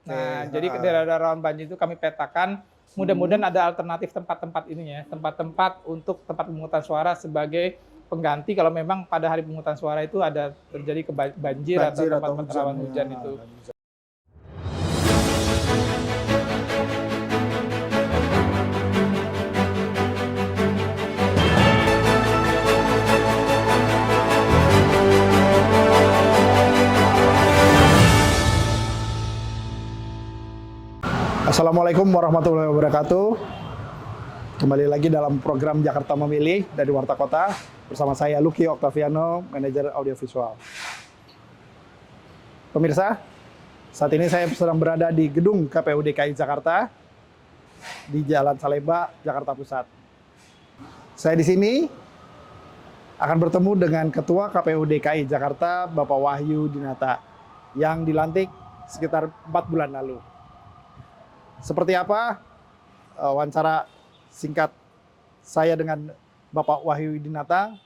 Nah, jadi ke daerah rawan banjir itu kami petakan. Mudah-mudahan ada alternatif tempat-tempat ini ya, tempat-tempat untuk tempat pemungutan suara sebagai pengganti kalau memang pada hari pemungutan suara itu ada terjadi banjir atau tempat rawan hujan itu. Assalamualaikum warahmatullahi wabarakatuh. Kembali lagi dalam program Jakarta Memilih dari Warta Kota bersama saya Lucky Octaviano, manajer audiovisual. Pemirsa, saat ini saya sedang berada di gedung KPU DKI Jakarta di Jalan Salemba, Jakarta Pusat. Saya di sini akan bertemu dengan Ketua KPU DKI Jakarta, Bapak Wahyu Dinata, yang dilantik sekitar 4 bulan lalu. Seperti apa wawancara singkat saya dengan Bapak Wahyu Dinata,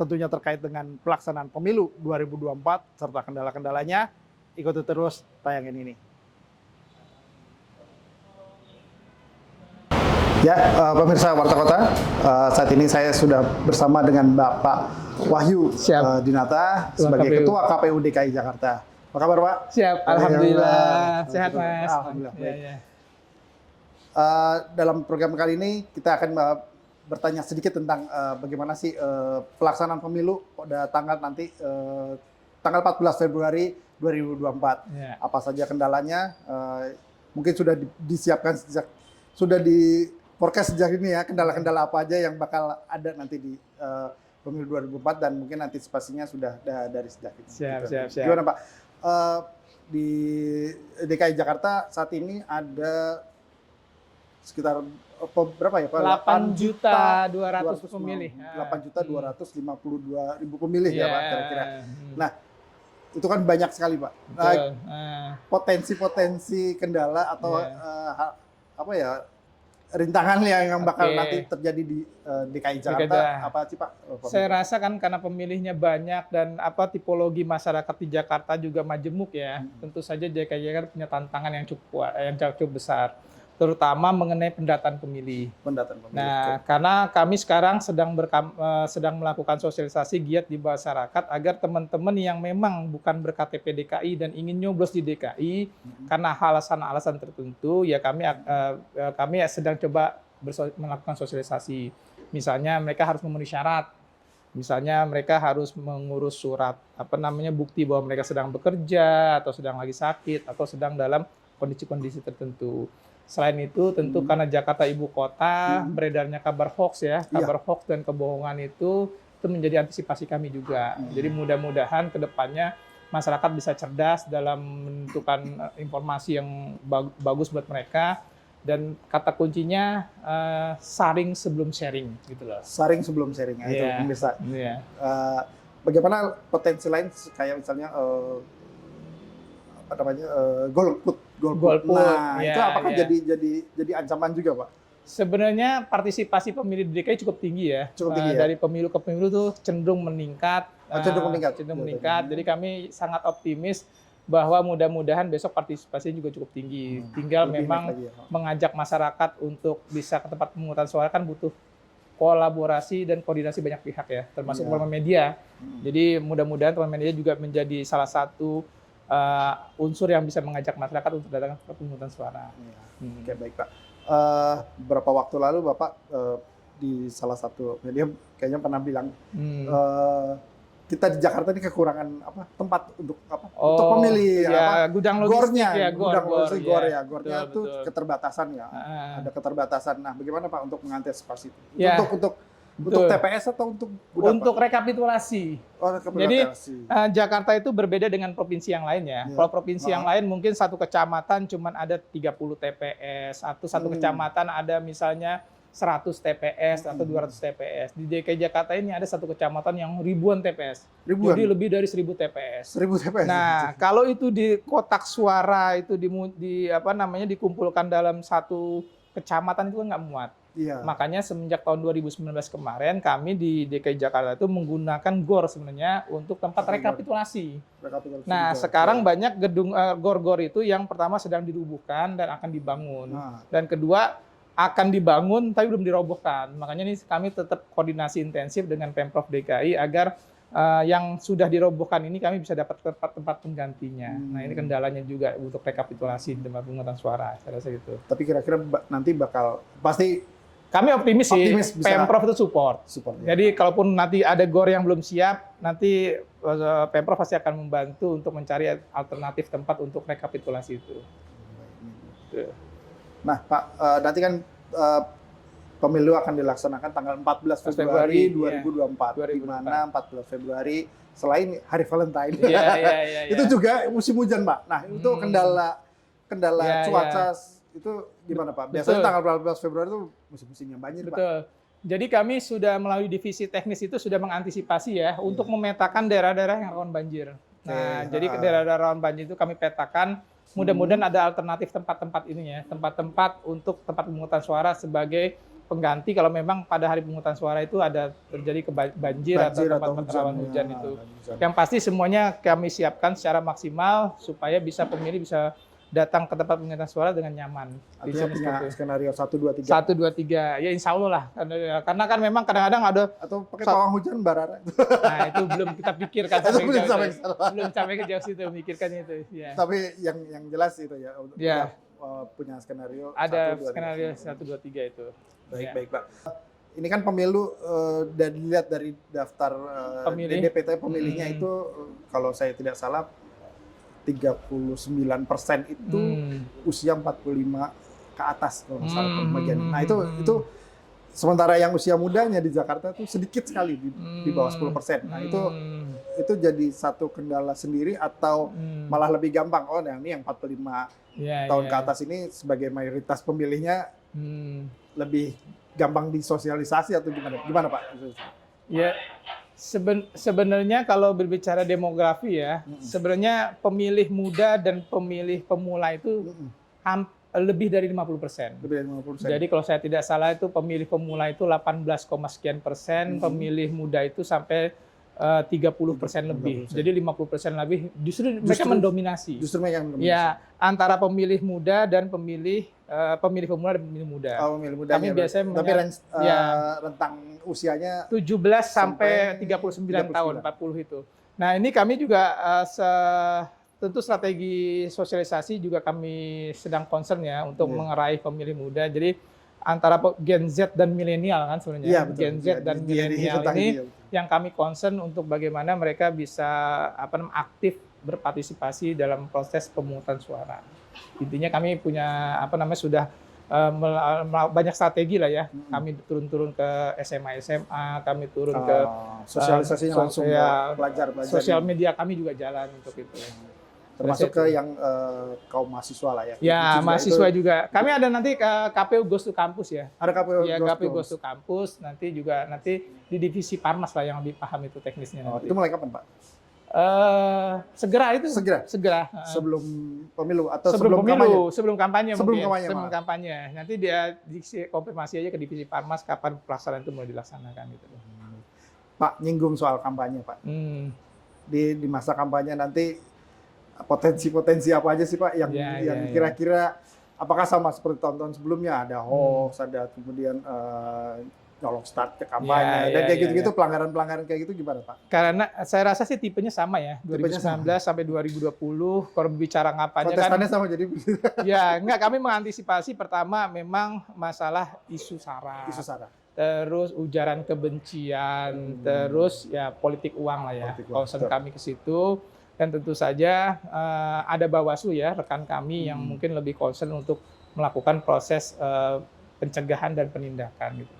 tentunya terkait dengan pelaksanaan pemilu 2024 serta kendala-kendalanya. Ikuti terus tayangan ini. Ya, pemirsa Warta Kota, saat ini saya sudah bersama dengan Bapak Wahyu Dinata sebagai Ketua KPU DKI Jakarta. Apa kabar, Pak? Siap, alhamdulillah. Sehat, Mas. Alhamdulillah. Ya. Dalam program kali ini kita akan bertanya sedikit tentang bagaimana sih pelaksanaan pemilu pada tanggal nanti tanggal 14 Februari 2024. Yeah. Apa saja kendalanya? Mungkin sudah disiapkan sudah di forecast sejak ini ya, kendala-kendala apa aja yang bakal ada nanti di pemilu 2024 dan mungkin antisipasinya sudah dari sejak ini. Siap. Gimana Pak? Di DKI Jakarta saat ini ada sekitar berapa ya Pak? 8.200.000 pemilih. 8.252.000 pemilih ya Pak kira-kira. Nah, itu kan banyak sekali Pak. Potensi-potensi kendala atau apa ya, rintangan yang bakal nanti terjadi di DKI Jakarta apa sih Pak? Saya rasa kan karena pemilihnya banyak dan tipologi masyarakat di Jakarta juga majemuk ya. Tentu saja DKI Jakarta punya tantangan yang cukup besar, terutama mengenai pendataan pemilih. Nah, karena kami sekarang sedang melakukan sosialisasi giat di masyarakat agar teman-teman yang memang bukan berKTP DKI dan ingin nyoblos di DKI karena alasan-alasan tertentu, ya kami sedang coba melakukan sosialisasi. Misalnya mereka harus memenuhi syarat. Misalnya mereka harus mengurus surat bukti bahwa mereka sedang bekerja atau sedang lagi sakit atau sedang dalam kondisi-kondisi tertentu. Selain itu, tentu karena Jakarta ibu kota, beredarnya kabar hoax ya, hoax dan kebohongan itu menjadi antisipasi kami juga. Jadi mudah-mudahan ke depannya masyarakat bisa cerdas dalam menentukan informasi yang bagus buat mereka, dan kata kuncinya saring sebelum sharing, gitu loh. Saring sebelum sharing, itu pemirsa. Bagaimana potensi lain kayak misalnya golput. Nah, itu apakah jadi ancaman juga, Pak? Sebenarnya partisipasi pemilih di DKI cukup tinggi ya. Dari pemilu ke pemilu tuh cenderung meningkat. Cenderung meningkat. Jadi kami sangat optimis bahwa mudah-mudahan besok partisipasi juga cukup tinggi. Tinggal memang mengajak masyarakat untuk bisa ke tempat pemungutan suara kan butuh kolaborasi dan koordinasi banyak pihak ya, termasuk teman media. Jadi mudah-mudahan teman media juga menjadi salah satu unsur yang bisa mengajak masyarakat untuk datang ke pemungutan suara. Oke, baik Pak. Beberapa waktu lalu Bapak di salah satu media kayaknya pernah bilang kita di Jakarta ini kekurangan tempat untuk pemilih, gudang logistik gornya itu keterbatasan ya, ada keterbatasan. Nah, bagaimana Pak untuk mengantisipasi itu? Untuk TPS atau untuk gudang? Untuk rekapitulasi. Jadi Jakarta itu berbeda dengan provinsi yang lain ya. Kalau provinsi yang lain mungkin satu kecamatan cuma ada 30 TPS, atau satu kecamatan ada misalnya 100 TPS atau 200 TPS. Di DKI Jakarta ini ada satu kecamatan yang ribuan TPS. Jadi lebih dari 1.000 TPS. 1.000 TPS. Nah, kalau itu di kotak suara itu dikumpulkan dalam satu kecamatan itu nggak muat. Iya. Makanya semenjak tahun 2019 kemarin kami di DKI Jakarta itu menggunakan GOR sebenarnya untuk tempat Pakai GOR. rekapitulasi. Rekapitulasi Nah, juga. sekarang Iya. banyak gedung GOR-GOR itu yang pertama sedang dirubuhkan dan akan dibangun. Nah, Dan kedua akan dibangun tapi belum dirobohkan. Makanya ini kami tetap koordinasi intensif dengan Pemprov DKI agar yang sudah dirobohkan ini kami bisa dapat tempat-tempat penggantinya. Nah, ini kendalanya juga untuk rekapitulasi di tempat pemungutan suara. Saya rasa gitu. tapi kira-kira nanti bakal pasti Kami optimis sih, Optimis bisa Pemprov itu support. support. Ya. Jadi kalaupun nanti ada GOR yang belum siap, nanti Pemprov pasti akan membantu untuk mencari alternatif tempat untuk rekapitulasi itu. Nah, Pak, nanti kan pemilu akan dilaksanakan tanggal 14 Februari Februari, 2024. iya. Di mana 14 Februari selain Hari Valentine. Iya. Itu juga musim hujan, Pak. Nah, itu kendala Iya, cuaca itu gimana, Pak? Biasanya Betul. tanggal 14 Februari itu musim-musimnya banjir, Pak. Betul. Jadi kami sudah melalui divisi teknis itu sudah mengantisipasi ya untuk memetakan daerah-daerah yang rawan banjir. Nah, Oke, jadi ke daerah-daerah rawan banjir itu kami petakan. Mudah-mudahan ada alternatif tempat-tempat ini ya, tempat-tempat untuk tempat pemungutan suara sebagai pengganti kalau memang pada hari pemungutan suara itu ada terjadi banjir atau tempat rawan hujan itu. Yang pasti semuanya kami siapkan secara maksimal supaya bisa pemilih bisa datang ke tempat pemungutan suara dengan nyaman. Artinya punya skenario 1, 2, 3. 1, 2, 3. Ya insya Allah lah. Karena kan memang kadang-kadang ada. Atau pakai pawang hujan Barara. Nah itu belum kita pikirkan. Itu belum jauh. sampai Belum sampai ke jauh situ memikirkan itu. Ya. Tapi yang jelas itu ya. Ya. Punya skenario. Ada 1, 2, 3. skenario 1, 2, 3 itu. Baik, Pak. Ini kan pemilu dan dilihat dari daftar DPT pemilihnya itu kalau saya tidak salah 39% itu usia 45 ke atas kalau nggak salah pembagian. Nah itu sementara yang usia mudanya di Jakarta itu sedikit sekali di bawah 10%. Nah itu jadi satu kendala sendiri atau malah lebih gampang. Oh, nah ini yang 45 tahun ke atas ini sebagai mayoritas pemilihnya lebih gampang disosialisasi atau gimana? Gimana, Pak? Ya. Sebenarnya kalau berbicara demografi ya, sebenarnya pemilih muda dan pemilih pemula itu lebih dari 50%. Lebih dari 50%. Jadi kalau saya tidak salah itu pemilih pemula itu 18, sekian persen, pemilih muda itu sampai 30% lebih. 30%. Jadi 50% lebih justru mereka mendominasi. Justru mereka mendominasi. Ya, antara pemilih muda dan pemilih pemula dan pemilih muda. Oh, pemilih mudanya. Kami biasanya tapi rentang usianya 17 sampai 39 tahun, 40 itu. Nah, ini kami juga tentu strategi sosialisasi juga kami sedang concern ya untuk meraih pemilih muda. Jadi antara Gen Z dan milenial kan sebenarnya. Iya, Gen Z dan milenial ini yang kami concern untuk bagaimana mereka bisa aktif berpartisipasi dalam proses pemungutan suara. Intinya kami punya sudah banyak strategi lah ya. Kami turun-turun ke SMA, kami turun ke sosialisasinya langsung ke pelajar. Sosial media kami juga jalan untuk itu. Termasuk ke yang kaum mahasiswa lah ya. Ya, mahasiswa juga. Kami ada nanti KPU Goes to Campus ya. Ada KPU Goes to Campus, nanti di divisi Parmas lah yang lebih paham itu teknisnya. Itu mulai kapan, Pak? Segera itu. Segera. Sebelum pemilu atau sebelum kampanye? Pemilu, sebelum kampanye sebelum mungkin. Kampanye, sebelum kampanye. Nanti dia konfirmasi aja ke divisi Parmas kapan pelaksanaan itu mulai dilaksanakan gitu. Pak, nyinggung soal kampanye, Pak. Di masa kampanye nanti potensi-potensi apa aja sih, Pak, yang kira-kira apakah sama seperti tahun-tahun sebelumnya, ada hoax, ada kemudian nyolong start ke kampanye dan kayak gitu-gitu, pelanggaran-pelanggaran kayak gitu gimana, Pak? Karena saya rasa sih tipenya sama ya, 2019 sampai 2020 kalau berbicara kampanye kan. Kontestannya sama jadi. Ya, enggak, kami mengantisipasi pertama memang masalah isu sara. Terus ujaran kebencian, terus ya politik uang lah ya. Concern kami ke situ. Dan tentu saja ada Bawaslu ya, rekan kami yang mungkin lebih concern untuk melakukan proses pencegahan dan penindakan gitu.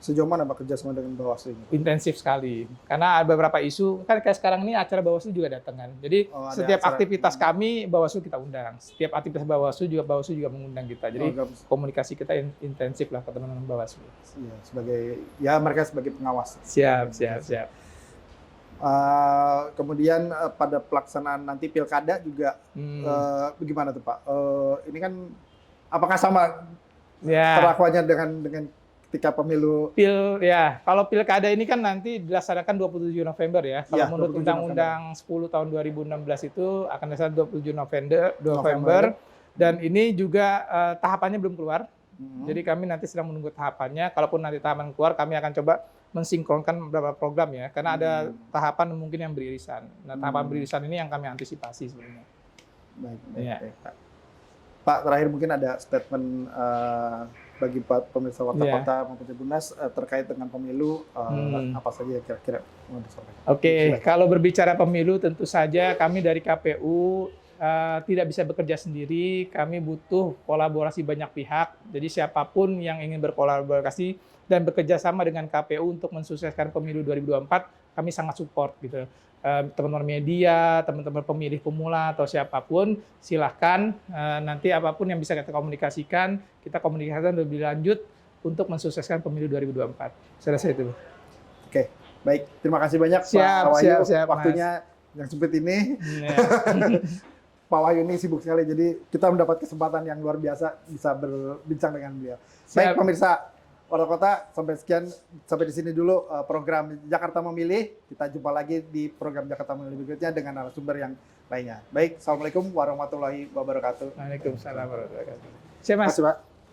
Sejauh mana Pak kerjasama dengan Bawaslu ini? Intensif sekali, karena ada beberapa isu, kan kayak sekarang ini acara Bawaslu juga datang kan. Jadi setiap aktivitas kami Bawaslu kita undang, setiap aktivitas Bawaslu juga mengundang kita. Jadi komunikasi kita intensif lah ke teman-teman Bawaslu. Iya, mereka sebagai pengawas. Siap. Kemudian pada pelaksanaan nanti pilkada juga bagaimana tuh Pak? Ini kan apakah sama perlakuannya dengan ketika pemilu. Kalau pilkada ini kan nanti dilaksanakan 27 November ya. Kalau Ya, menurut 27 Undang-Undang 10 tahun 2016 itu akan dilaksanakan 27 November. Dan ini juga tahapannya belum keluar. Jadi kami nanti sedang menunggu tahapannya. Kalaupun nanti tahapan keluar, kami akan coba mensinkronkan beberapa program ya. Karena ada tahapan mungkin yang beririsan. Nah, tahapan beririsan ini yang kami antisipasi sebenarnya. Baik, Ya. Pak. Pak, terakhir mungkin ada statement bagi pemirsa Warta Kota maupun Tribunnews terkait dengan pemilu, apa saja kira-kira mau disampaikan? Oke, kalau berbicara pemilu tentu saja kami dari KPU tidak bisa bekerja sendiri, kami butuh kolaborasi banyak pihak. Jadi siapapun yang ingin berkolaborasi dan bekerja sama dengan KPU untuk mensukseskan pemilu 2024, kami sangat support gitu. Teman-teman media, teman-teman pemilih pemula atau siapapun, silahkan nanti apapun yang bisa kita komunikasikan lebih lanjut untuk mensukseskan pemilu 2024. Saya rasa itu. Oke, baik. Terima kasih banyak Siap, Pak Wahyu. siap, Waktunya yang sempit ini. Pak Wahyu ini sibuk sekali, jadi kita mendapat kesempatan yang luar biasa bisa berbincang dengan beliau. Baik pemirsa Warta Kota, sampai di sini dulu program Jakarta Memilih. Kita jumpa lagi di program Jakarta Memilih berikutnya dengan narasumber yang lainnya. Baik, Assalamualaikum warahmatullahi wabarakatuh. Waalaikumsalam warahmatullahi wabarakatuh. Terima kasih, Pak.